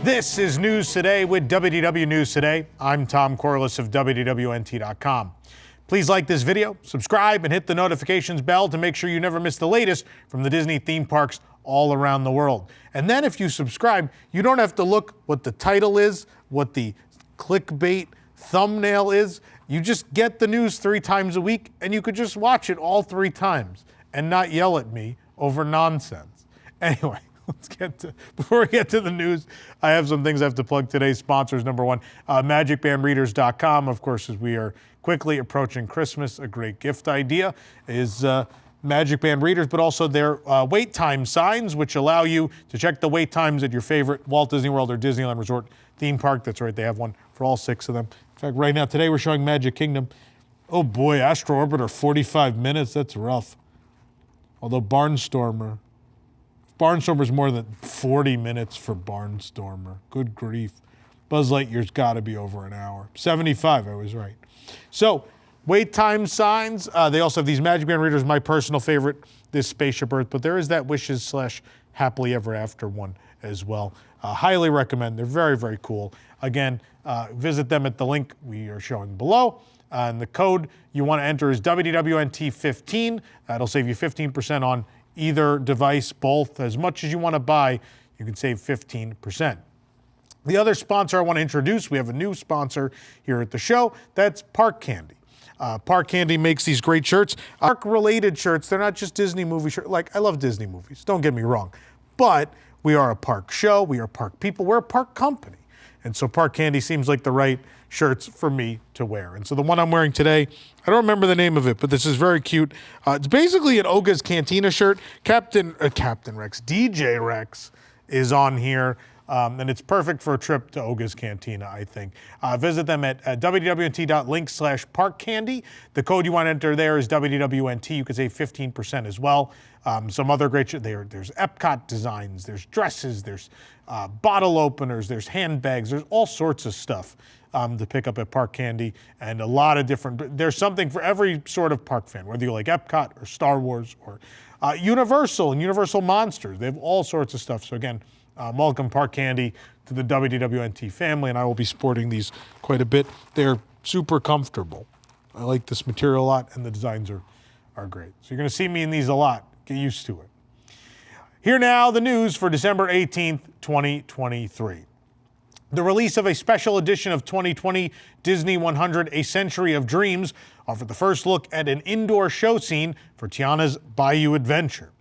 This is News Today with WDW News Today. I'm Tom Corliss of WDWNT.com. Please like this video, subscribe, and hit the notifications bell to make sure you never miss the latest from the Disney theme parks all around the world. And then if you subscribe, you don't have to look what the title is, what the clickbait thumbnail is. You just get the news 3 times a week, and you could just watch it all 3 times and not yell at me over nonsense. Anyway. Before we get to the news, I have some things I have to plug. Today's sponsors. Number one, MagicBandReaders.com. Of course, as we are quickly approaching Christmas, a great gift idea is Magic Band Readers, but also their wait time signs, which allow you to check the wait times at your favorite Walt Disney World or Disneyland Resort theme park. That's right, they have one for all 6 of them. In fact, right now, today we're showing Magic Kingdom. Oh boy, Astro Orbiter, 45 minutes. That's rough. Although Barnstormer's more than 40 minutes for Barnstormer. Good grief. Buzz Lightyear's got to be over an hour. 75, I was right. So, wait time signs. They also have these Magic Band Readers, my personal favorite, this Spaceship Earth, but there is that Wishes/Happily Ever After one as well. Highly recommend. They're very, very cool. Again, visit them at the link we are showing below. And the code you want to enter is WDWNT15. That'll save you 15% on either device, both. As much as you want to buy, you can save 15%. The other sponsor I want to introduce, we have a new sponsor here at the show, that's Park Candy. Park Candy makes these great shirts, park-related shirts. They're not just Disney movie shirts. Like, I love Disney movies, don't get me wrong. But we are a park show, we are park people, we're a park company. And so Park Candy seems like the right shirts for me to wear. And so the one I'm wearing today, I don't remember the name of it, but this is very cute. It's basically an Oga's Cantina shirt. Captain Rex, DJ Rex is on here. And it's perfect for a trip to Oga's Cantina, I think. Visit them at www.link/parkcandy. The code you want to enter there is WDWNT. You can save 15% as well. Some other great shit. There's EPCOT designs, there's dresses, there's bottle openers, there's handbags, there's all sorts of stuff to pick up at Park Candy, and a lot of different, there's something for every sort of park fan, whether you like Epcot or Star Wars or Universal and Universal Monsters. They have all sorts of stuff. So again, welcome Park Candy to the WDWNT family, and I will be sporting these quite a bit. They're super comfortable. I like this material a lot, and the designs are great. So you're going to see me in these a lot. Get used to it. Here now, the news for December 18th, 2023. The release of a special edition of 2020 Disney 100: A Century of Dreams offered the first look at an indoor show scene for Tiana's Bayou adventure.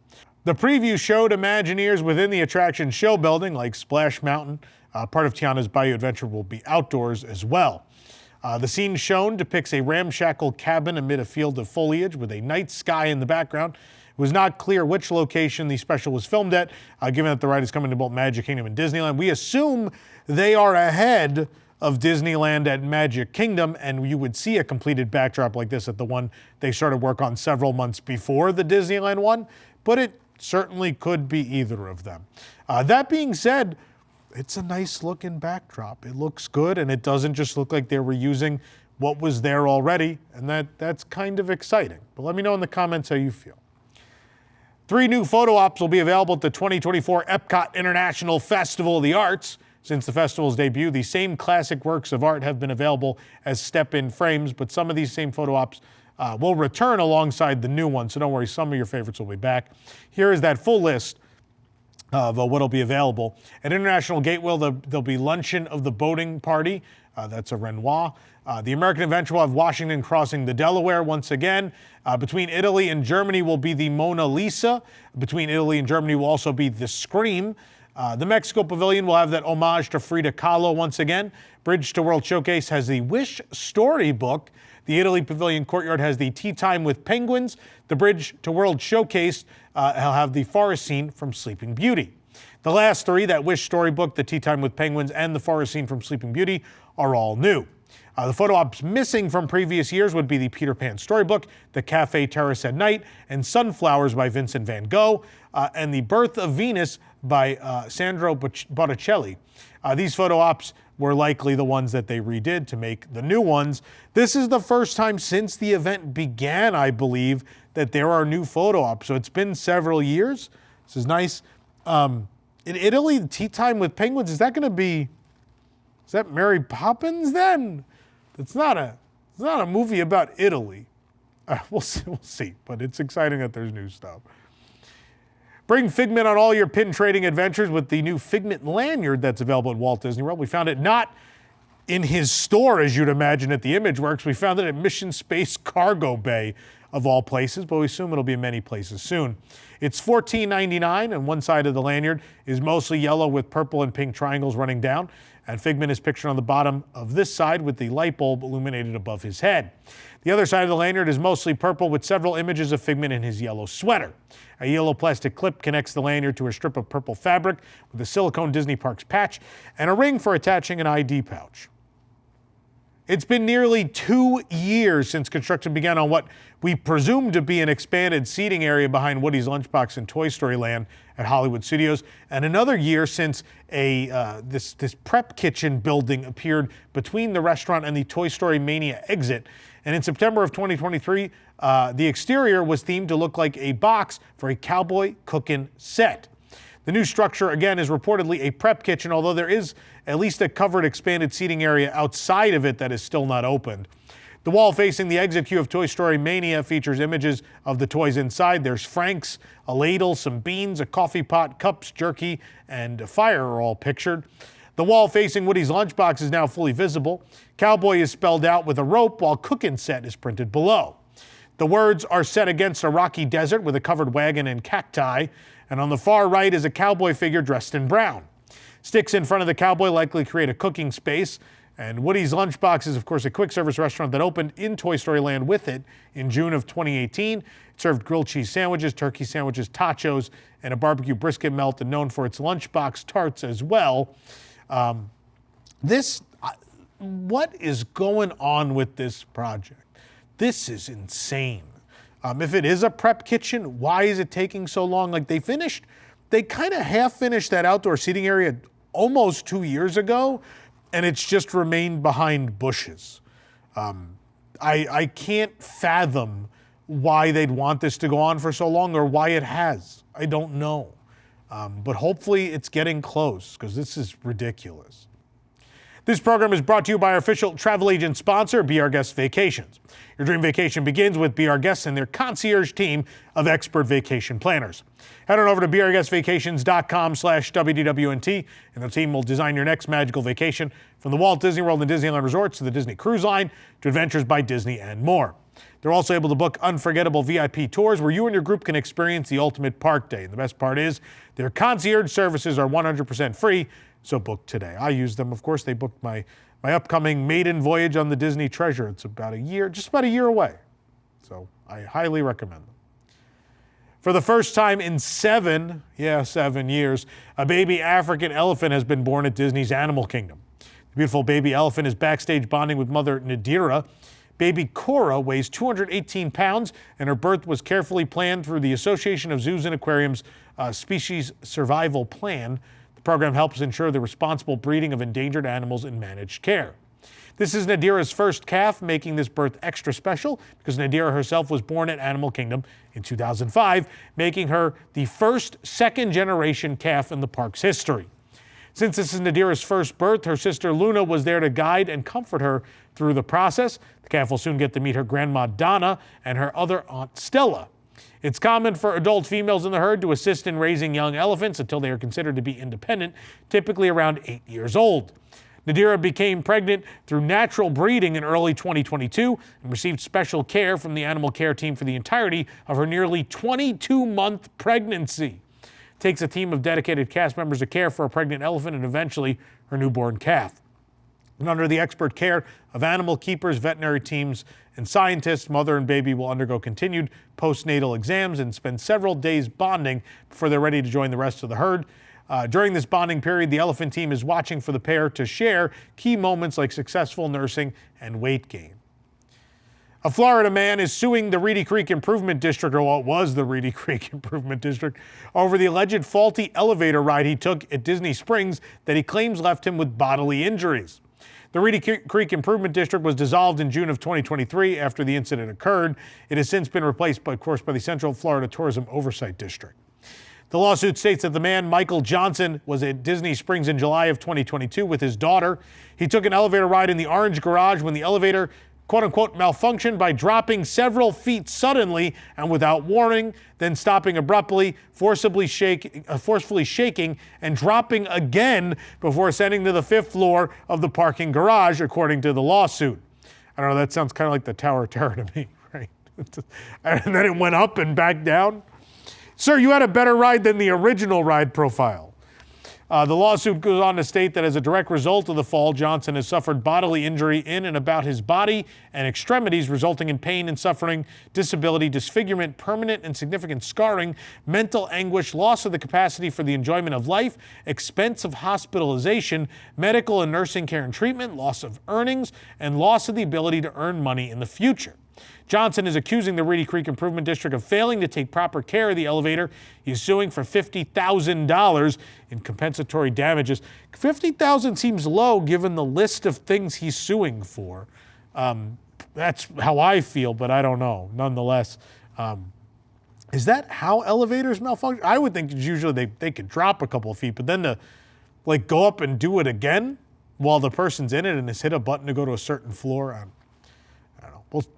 The preview showed Imagineers within the attraction show building, like Splash Mountain. Part of Tiana's Bayou adventure will be outdoors as well. The scene shown depicts a ramshackle cabin amid a field of foliage with a night sky in the background. It was not clear which location the special was filmed at, given that the ride is coming to both Magic Kingdom and Disneyland. We assume they are ahead of Disneyland at Magic Kingdom, and you would see a completed backdrop like this at the one they started work on several months before the Disneyland one, but it certainly could be either of them. That being said, it's a nice looking backdrop. It looks good, and it doesn't just look like they were using what was there already, and that's kind of exciting. But let me know in the comments how you feel. 3 new photo ops will be available at the 2024 EPCOT International Festival of the Arts. Since the festival's debut, the same classic works of art have been available as step-in frames, but some of these same photo ops will return alongside the new ones, so don't worry, some of your favorites will be back. Here is that full list of what will be available. At International Gateway, there'll be Luncheon of the Boating Party. That's a Renoir. The American Adventure will have Washington crossing the Delaware once again. Between Italy and Germany will be the Mona Lisa. Between Italy and Germany will also be the Scream. The Mexico Pavilion will have that homage to Frida Kahlo once again. Bridge to World Showcase has the Wish Storybook. The Italy Pavilion Courtyard has the Tea Time with Penguins. The Bridge to World Showcase will have the forest scene from Sleeping Beauty. The last 3, that Wish Storybook, the Tea Time with Penguins, and the forest scene from Sleeping Beauty, are all new. The photo ops missing from previous years would be the Peter Pan Storybook, the Cafe Terrace at Night, and Sunflowers by Vincent van Gogh, and the Birth of Venus by Sandro Botticelli. These photo ops were likely the ones that they redid to make the new ones. This is the first time since the event began, I believe, that there are new photo ops. So it's been several years. This is nice. in Italy, the Tea Time with Penguins, is that going to be, is that Mary Poppins then? It's not a movie about Italy. We'll see, but it's exciting that there's new stuff. Bring Figment on all your pin trading adventures with the new Figment Lanyard that's available at Walt Disney World. We found it not in his store, as you'd imagine at the ImageWorks. We found it at Mission Space Cargo Bay, of all places, but we assume it'll be in many places soon. It's $14.99, and one side of the lanyard is mostly yellow with purple and pink triangles running down, and Figment is pictured on the bottom of this side with the light bulb illuminated above his head. The other side of the lanyard is mostly purple with several images of Figment in his yellow sweater. A yellow plastic clip connects the lanyard to a strip of purple fabric with a silicone Disney Parks patch and a ring for attaching an ID pouch. It's been nearly 2 years since construction began on what we presume to be an expanded seating area behind Woody's Lunchbox in Toy Story Land at Hollywood Studios, and another year since this prep kitchen building appeared between the restaurant and the Toy Story Mania exit. And in September of 2023, the exterior was themed to look like a box for a Cowboy Cookin set. The new structure, again, is reportedly a prep kitchen, although there is at least a covered expanded seating area outside of it that is still not opened. The wall facing the exit queue of Toy Story Mania features images of the toys inside. There's Frank's, a ladle, some beans, a coffee pot, cups, jerky, and a fire are all pictured. The wall facing Woody's Lunchbox is now fully visible. Cowboy is spelled out with a rope, while Cookin set is printed below. The words are set against a rocky desert with a covered wagon and cacti, and on the far right is a cowboy figure dressed in brown. Sticks in front of the cowboy likely create a cooking space, and Woody's Lunchbox is, of course, a quick service restaurant that opened in Toy Story Land with it in June of 2018. It served grilled cheese sandwiches, turkey sandwiches, tachos, and a barbecue brisket melt, and known for its lunchbox tarts as well. What is going on with this project? This is insane. If it is a prep kitchen, why is it taking so long? Like they kind of half finished that outdoor seating area almost 2 years ago, and it's just remained behind bushes. I can't fathom why they'd want this to go on for so long or why it has. I don't know. But hopefully it's getting close because this is ridiculous. This program is brought to you by our official travel agent sponsor, Be Our Guest Vacations. Your dream vacation begins with Be Our Guests and their concierge team of expert vacation planners. Head on over to beourguestvacations.com/WDWNT, and the team will design your next magical vacation from the Walt Disney World and Disneyland resorts to the Disney Cruise Line to Adventures by Disney and more. They're also able to book unforgettable VIP tours where you and your group can experience the ultimate park day. And the best part is their concierge services are 100% free, so book today. I use them, of course. They booked my upcoming maiden voyage on the Disney Treasure. It's just about a year away. So I highly recommend them. For the first time in 7 years, a baby African elephant has been born at Disney's Animal Kingdom. The beautiful baby elephant is backstage bonding with mother Nadira. Baby Cora weighs 218 pounds, and her birth was carefully planned through the Association of Zoos and Aquariums Species Survival Plan. The program helps ensure the responsible breeding of endangered animals in managed care. This is Nadira's first calf, making this birth extra special because Nadira herself was born at Animal Kingdom in 2005, making her the first second-generation calf in the park's history. Since this is Nadira's first birth, her sister Luna was there to guide and comfort her through the process. The calf will soon get to meet her grandma Donna and her other aunt Stella. It's common for adult females in the herd to assist in raising young elephants until they are considered to be independent, typically around 8 years old. Nadira became pregnant through natural breeding in early 2022 and received special care from the animal care team for the entirety of her nearly 22-month pregnancy. It takes a team of dedicated cast members to care for a pregnant elephant and eventually her newborn calf. And under the expert care of animal keepers, veterinary teams, and scientists, mother and baby will undergo continued postnatal exams and spend several days bonding before they're ready to join the rest of the herd. During this bonding period, the elephant team is watching for the pair to share key moments like successful nursing and weight gain. A Florida man is suing the Reedy Creek Improvement District, or what was the Reedy Creek Improvement District, over the alleged faulty elevator ride he took at Disney Springs that he claims left him with bodily injuries. The Reedy Creek Improvement District was dissolved in June of 2023 after the incident occurred. It has since been replaced, of course, by the Central Florida Tourism Oversight District. The The lawsuit states that the man, Michael Johnson, was at Disney Springs in July of 2022 with his daughter. He took an elevator ride in the orange garage when the elevator, quote-unquote, malfunctioned by dropping several feet suddenly and without warning, then stopping abruptly, forcefully shaking, and dropping again before ascending to the 5th floor of the parking garage, according to the lawsuit. I don't know, that sounds kind of like the Tower of Terror to me, right? And then it went up and back down. Sir, you had a better ride than the original ride profile. The lawsuit goes on to state that as a direct result of the fall, Johnson has suffered bodily injury in and about his body and extremities, resulting in pain and suffering, disability, disfigurement, permanent and significant scarring, mental anguish, loss of the capacity for the enjoyment of life, expense of hospitalization, medical and nursing care and treatment, loss of earnings, and loss of the ability to earn money in the future. Johnson is accusing the Reedy Creek Improvement District of failing to take proper care of the elevator. He's suing for $50,000 in compensatory damages. $50,000 seems low given the list of things he's suing for. That's how I feel, but I don't know. Nonetheless, is that how elevators malfunction? I would think usually they could drop a couple of feet, but then to like go up and do it again while the person's in it and has hit a button to go to a certain floor. I don't know.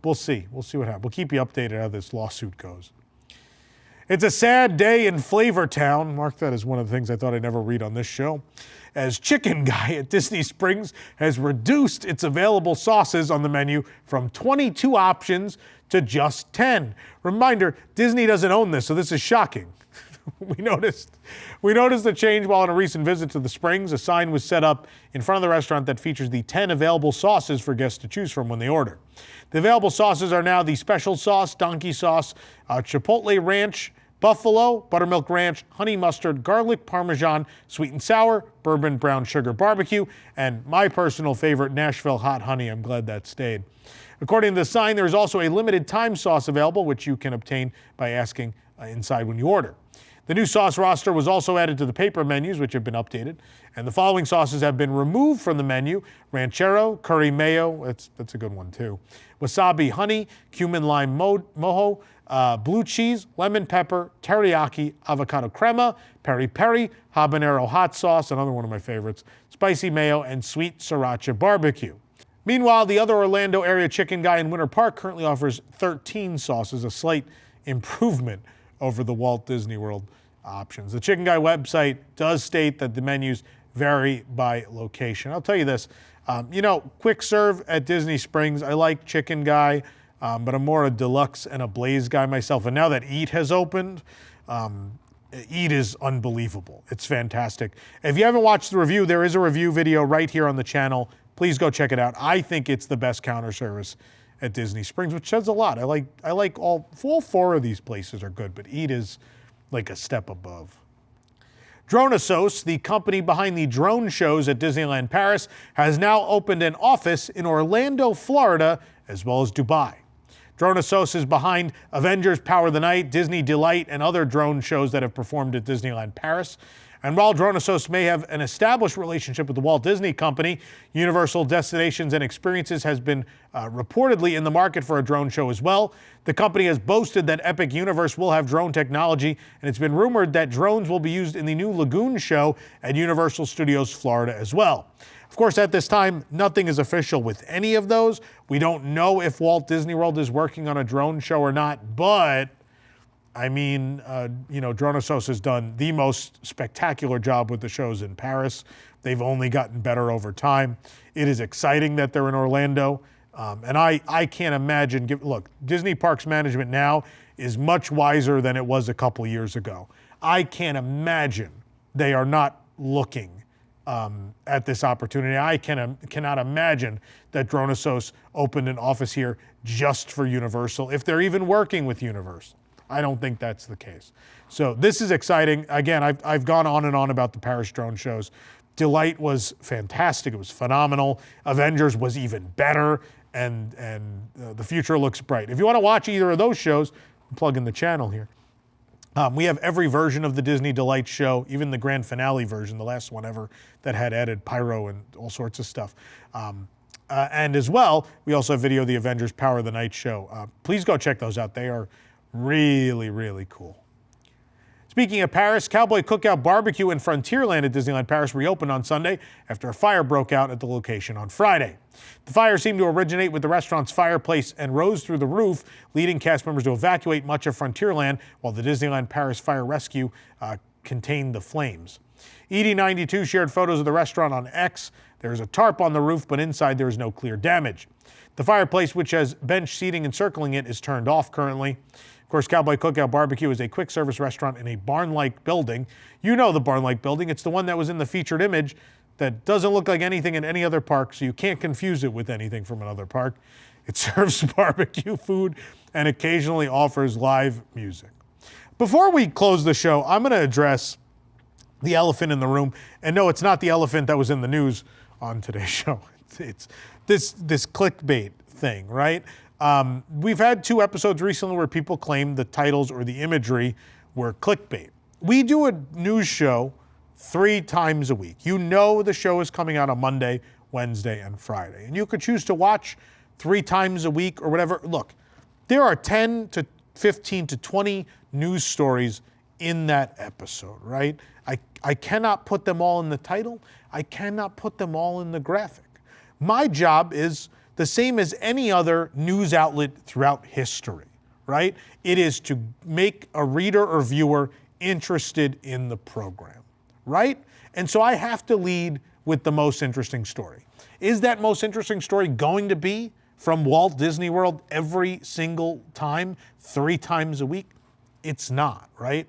We'll see. We'll see what happens. We'll keep you updated how this lawsuit goes. It's a sad day in Flavor Town. Mark that as one of the things I thought I'd never read on this show. As Chicken Guy at Disney Springs has reduced its available sauces on the menu from 22 options to just 10. Reminder, Disney doesn't own this, so this is shocking. We noticed the change while on a recent visit to the Springs. A sign was set up in front of the restaurant that features the 10 available sauces for guests to choose from when they order. The available sauces are now the special sauce, donkey sauce, chipotle ranch, buffalo, buttermilk ranch, honey mustard, garlic parmesan, sweet and sour, bourbon brown sugar barbecue, and my personal favorite, Nashville hot honey. I'm glad that stayed. According to the sign, there is also a limited time sauce available, which you can obtain by asking inside when you order. The new sauce roster was also added to the paper menus, which have been updated, and the following sauces have been removed from the menu: ranchero, curry mayo, that's a good one too, wasabi honey, cumin lime mojo, blue cheese, lemon pepper, teriyaki, avocado crema, peri peri, habanero hot sauce, another one of my favorites, spicy mayo, and sweet sriracha barbecue. Meanwhile, the other Orlando area Chicken Guy in Winter Park currently offers 13 sauces, a slight improvement over the Walt Disney World options. The Chicken Guy website does state that the menus vary by location. I'll tell you this, quick serve at Disney Springs, I like Chicken Guy, but I'm more a deluxe and a Blaze guy myself. And now that Eat has opened, Eat is unbelievable. It's fantastic. If you haven't watched the review, there is a review video right here on the channel. Please go check it out. I think it's the best counter service at Disney Springs, which says a lot. I like all four of these places are good, but Eat is like a step above. Droneasos, the company behind the drone shows at Disneyland Paris, has now opened an office in Orlando, Florida, as well as Dubai. Droneasos is behind Avengers Power the Night, Disney Delight, and other drone shows that have performed at Disneyland Paris. And while Droneasos may have an established relationship with the Walt Disney Company, Universal Destinations and Experiences has been reportedly in the market for a drone show as well. The company has boasted that Epic Universe will have drone technology, and it's been rumored that drones will be used in the new Lagoon show at Universal Studios Florida as well. Of course, at this time, nothing is official with any of those. We don't know if Walt Disney World is working on a drone show or not, but I mean, Droneasos has done the most spectacular job with the shows in Paris. They've only gotten better over time. It is exciting that they're in Orlando. And I can't imagine, look, Disney Parks Management now is much wiser than it was a couple years ago. I can't imagine they are not looking at this opportunity. I cannot imagine that Droneasos opened an office here just for Universal, if they're even working with Universal. I don't think that's the case. So this is exciting. Again, I've gone on and on about the Paris drone shows. Delight was fantastic. It was phenomenal. Avengers was even better, and the future looks bright. If you want to watch either of those shows, plug in the channel here. We have every version of the Disney Delight show, even the grand finale version, the last one ever, that had added pyro and all sorts of stuff. And as well, we also have video of the Avengers Power of the Night show. Please go check those out. They are really, really cool. Speaking of Paris, Cowboy Cookout Barbecue in Frontierland at Disneyland Paris reopened on Sunday after a fire broke out at the location on Friday. The fire seemed to originate with the restaurant's fireplace and rose through the roof, leading cast members to evacuate much of Frontierland while the Disneyland Paris fire rescue contained the flames. ED92 shared photos of the restaurant on X. There is a tarp on the roof, but inside there is no clear damage. The fireplace, which has bench seating encircling it, is turned off currently. Of course, Cowboy Cookout Barbecue is a quick service restaurant in a barn-like building. You know the barn-like building. It's the one that was in the featured image that doesn't look like anything in any other park, so you can't confuse it with anything from another park. It serves barbecue food and occasionally offers live music. Before we close the show, I'm going to address the elephant in the room. And no, it's not the elephant that was in the news on today's show. It's this clickbait thing, right? We've had 2 episodes recently where people claim the titles or the imagery were clickbait. We do a news show 3 times a week. You know the show is coming out on Monday, Wednesday, and Friday. And you could choose to watch 3 times a week or whatever. Look, there are 10 to 15 to 20 news stories in that episode, right? I cannot put them all in the title. I cannot put them all in the graphic. My job is the same as any other news outlet throughout history, right? It is to make a reader or viewer interested in the program, right? And so I have to lead with the most interesting story. Is that most interesting story going to be from Walt Disney World every single time, 3 times a week? It's not, right?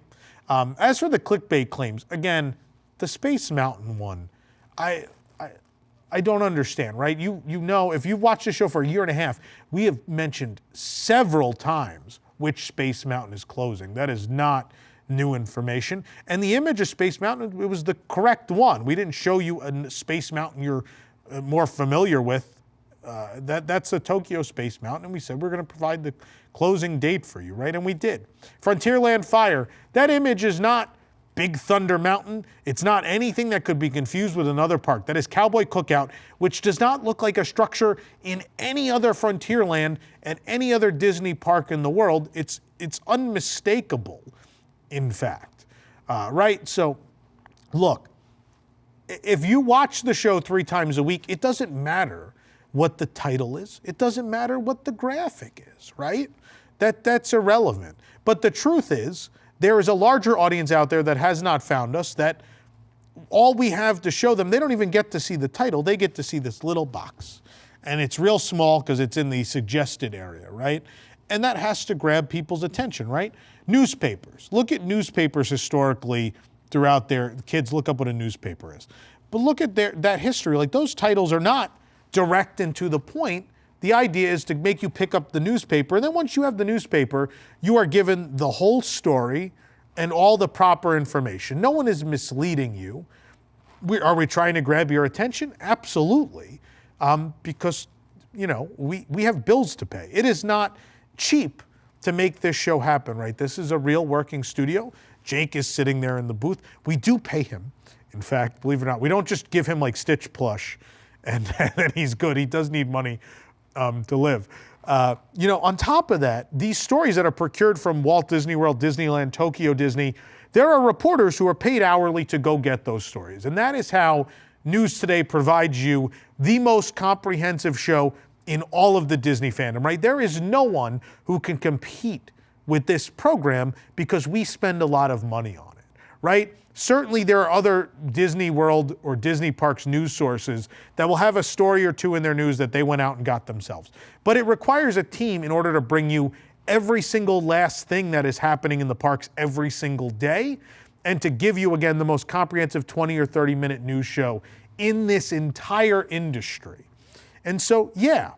As for the clickbait claims, again, the Space Mountain one, I don't understand, right? You know, if you've watched the show for a year and a half, we have mentioned several times which Space Mountain is closing. That is not new information. And the image of Space Mountain, it was the correct one. We didn't show you a Space Mountain you're more familiar with. That's the Tokyo Space Mountain, and we said we're going to provide the closing date for you, right? And we did. Frontierland Fire, that image is not Big Thunder Mountain. It's not anything that could be confused with another park. That is Cowboy Cookout, which does not look like a structure in any other Frontierland and any other Disney park in the world. It's unmistakable, in fact, right? So, look, if you watch the show 3 times a week, it doesn't matter what the title is. It doesn't matter what the graphic is, right? That's irrelevant. But the truth is, there is a larger audience out there that has not found us, that all we have to show them, they don't even get to see the title, they get to see this little box. And it's real small because it's in the suggested area, right? And that has to grab people's attention, right? Newspapers. Look at newspapers historically throughout there. Kids, look up what a newspaper is. But look at that history. Like, those titles are not direct and to the point. The idea is to make you pick up the newspaper, and then once you have the newspaper, you are given the whole story and all the proper information. No one is misleading you. Are we trying to grab your attention? Absolutely, because, you know, we have bills to pay. It is not cheap to make this show happen, right? This is a real working studio. Jake is sitting there in the booth. We do pay him. In fact, believe it or not, we don't just give him like Stitch plush and then he's good. He does need money to live. You know, on top of that, these stories that are procured from Walt Disney World, Disneyland, Tokyo Disney, there are reporters who are paid hourly to go get those stories. And that is how News Today provides you the most comprehensive show in all of the Disney fandom, right? There is no one who can compete with this program because we spend a lot of money on it, right? Certainly there are other Disney World or Disney Parks news sources that will have a story or 2 in their news that they went out and got themselves. But it requires a team in order to bring you every single last thing that is happening in the parks every single day, and to give you, again, the most comprehensive 20 or 30-minute news show in this entire industry. And so, yeah,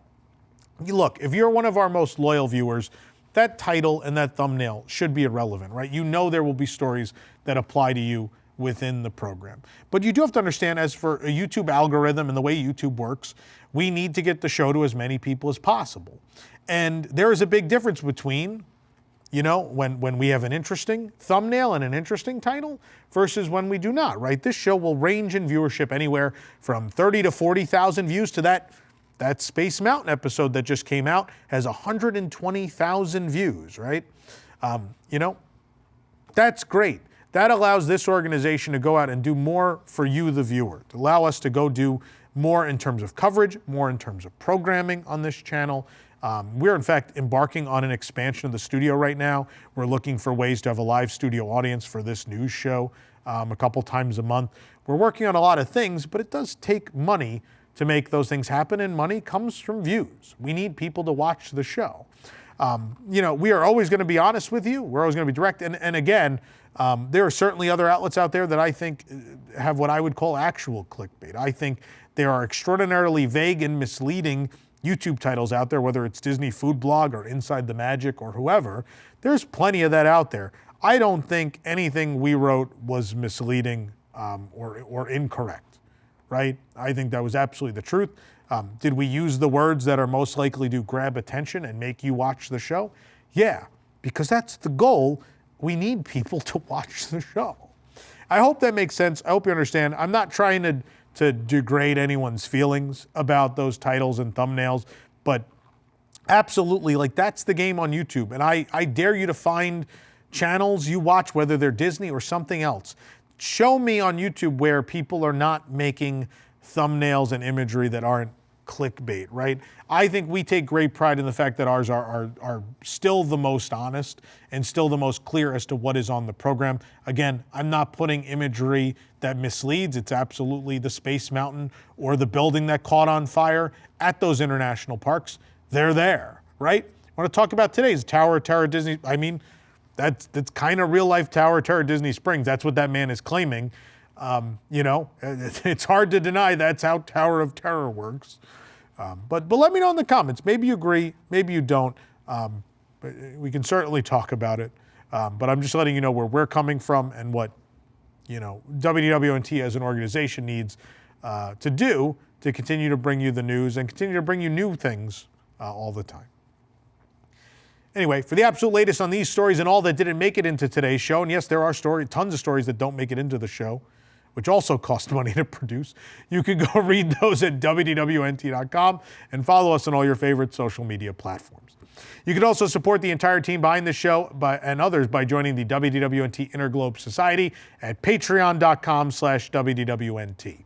look, if you're one of our most loyal viewers, that title and that thumbnail should be irrelevant, right? You know there will be stories that apply to you within the program. But you do have to understand, as for a YouTube algorithm and the way YouTube works, we need to get the show to as many people as possible. And there is a big difference between, you know, when we have an interesting thumbnail and an interesting title versus when we do not, right? This show will range in viewership anywhere from 30 to 40,000 views to that Space Mountain episode that just came out has 120,000 views, right? You know, that's great. that allows this organization to go out and do more for you, the viewer, to allow us to go do more in terms of coverage, more in terms of programming on this channel. We're in fact embarking on an expansion of the studio right now. We're looking for ways to have a live studio audience for this news show a couple times a month. We're working on a lot of things, but it does take money to make those things happen, and money comes from views. We need people to watch the show. We are always going to be honest with you. We're always going to be direct. And again, there are certainly other outlets out there that I think have what I would call actual clickbait. I think there are extraordinarily vague and misleading YouTube titles out there, whether it's Disney Food Blog or Inside the Magic or whoever. There's plenty of that out there. I don't think anything we wrote was misleading or incorrect. Right? I think that was absolutely the truth. Did we use the words that are most likely to grab attention and make you watch the show? Yeah, because that's the goal. We need people to watch the show. I hope that makes sense. I hope you understand. I'm not trying to degrade anyone's feelings about those titles and thumbnails, but absolutely, like, that's the game on YouTube. And I dare you to find channels you watch, whether they're Disney or something else. Show me on YouTube where people are not making thumbnails and imagery that aren't clickbait, right? I think we take great pride in the fact that ours are still the most honest and still the most clear as to what is on the program. Again, I'm not putting imagery that misleads. It's absolutely the Space Mountain or the building that caught on fire at those international parks. They're there, right? I want to talk about today's Tower of Terror Disney. I mean, that's kind of real life Tower of Terror Disney Springs. That's what that man is claiming. It's hard to deny that's how Tower of Terror works. But let me know in the comments. Maybe you agree, maybe you don't. We can certainly talk about it. But I'm just letting you know where we're coming from and what WDWNT as an organization needs to do to continue to bring you the news and continue to bring you new things all the time. Anyway, for the absolute latest on these stories and all that didn't make it into today's show, and yes, there are tons of stories that don't make it into the show, which also cost money to produce, you can go read those at WDWNT.com and follow us on all your favorite social media platforms. You can also support the entire team behind the show and others by joining the WDWNT Interglobe Society at patreon.com/WDWNT.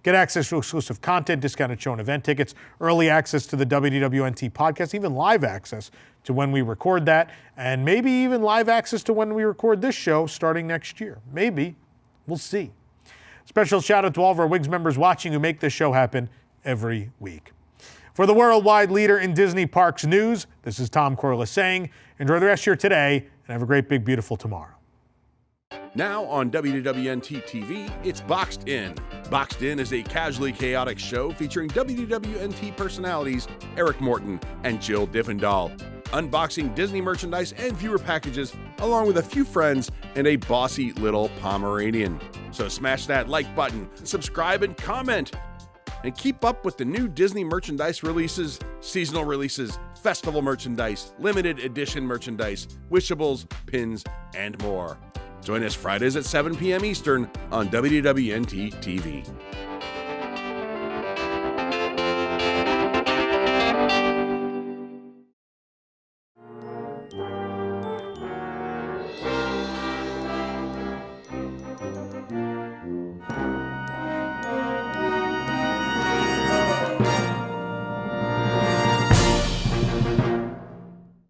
Get access to exclusive content, discounted show and event tickets, early access to the WDWNT podcast, even live access to when we record that, and maybe even live access to when we record this show starting next year. Maybe. We'll see. Special shout out to all of our WIGS members watching who make this show happen every week. For the worldwide leader in Disney Parks news, this is Tom Corliss saying, enjoy the rest of your today and have a great, big, beautiful tomorrow. Now on WDWNT TV, it's Boxed In. Boxed In is a casually chaotic show featuring WDWNT personalities Eric Morton and Jill Diffendahl, unboxing Disney merchandise and viewer packages, along with a few friends and a bossy little Pomeranian. So smash that like button, subscribe and comment, and keep up with the new Disney merchandise releases, seasonal releases, festival merchandise, limited edition merchandise, wishables, pins, and more. Join us Fridays at 7 p.m. Eastern on WDWNT TV.